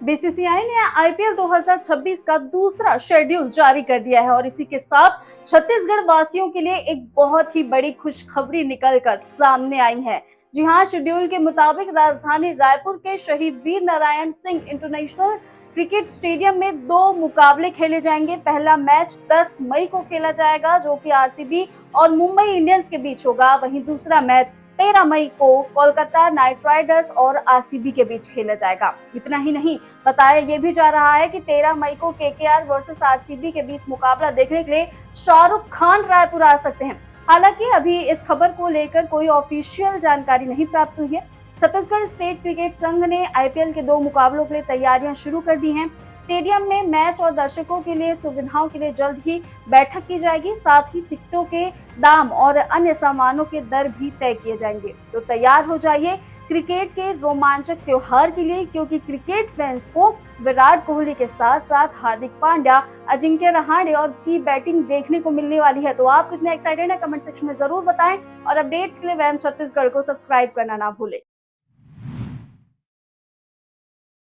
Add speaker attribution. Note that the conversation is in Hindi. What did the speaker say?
Speaker 1: बीसीसीआई ने आईपीएल 2026 का दूसरा शेड्यूल जारी कर दिया है और इसी के साथ छत्तीसगढ़ वासियों के लिए एक बहुत ही बड़ी खुशखबरी निकलकर सामने आई है। जी हां, शेड्यूल के मुताबिक राजधानी रायपुर के शहीद Veer Narayan Singh international cricket stadium में दो मुकाबले खेले जाएंगे। पहला मैच 10 मई को खेला जाएगा, जो कि आरसीबी और मुंबई इंडियंस के बीच होगा। वहीं दूसरा मैच 13 मई को कोलकाता नाइट राइडर्स और आरसीबी के बीच खेला जाएगा। इतना ही नहीं, बताया ये भी जा रहा है कि 13 मई को केकेआर वर्सेस आरसीबी के बीच मुकाबला देखने के लिए शाहरुख खान रायपुर आ सकते हैं। हालांकि अभी इस खबर को लेकर कोई ऑफिशियल जानकारी नहीं प्राप्त हुई है। छत्तीसगढ़ स्टेट क्रिकेट संघ ने आईपीएल के दो मुकाबलों के लिए तैयारियां शुरू कर दी हैं। स्टेडियम में मैच और दर्शकों के लिए सुविधाओं के लिए जल्द ही बैठक की जाएगी। साथ ही टिकटों के दाम और अन्य सामानों के दर भी तय किए जाएंगे। तो तैयार हो जाइए क्रिकेट के रोमांचक त्योहार के लिए, क्योंकि क्रिकेट फैंस को विराट कोहली के साथ साथ हार्दिक पांड्या, अजिंक्य रहाणे और की बैटिंग देखने को मिलने वाली है। तो आप कितने एक्साइटेड हैं, कमेंट सेक्शन में जरूर बताएं और अपडेट्स के लिए वैम छत्तीसगढ़ को सब्सक्राइब करना ना भूलें।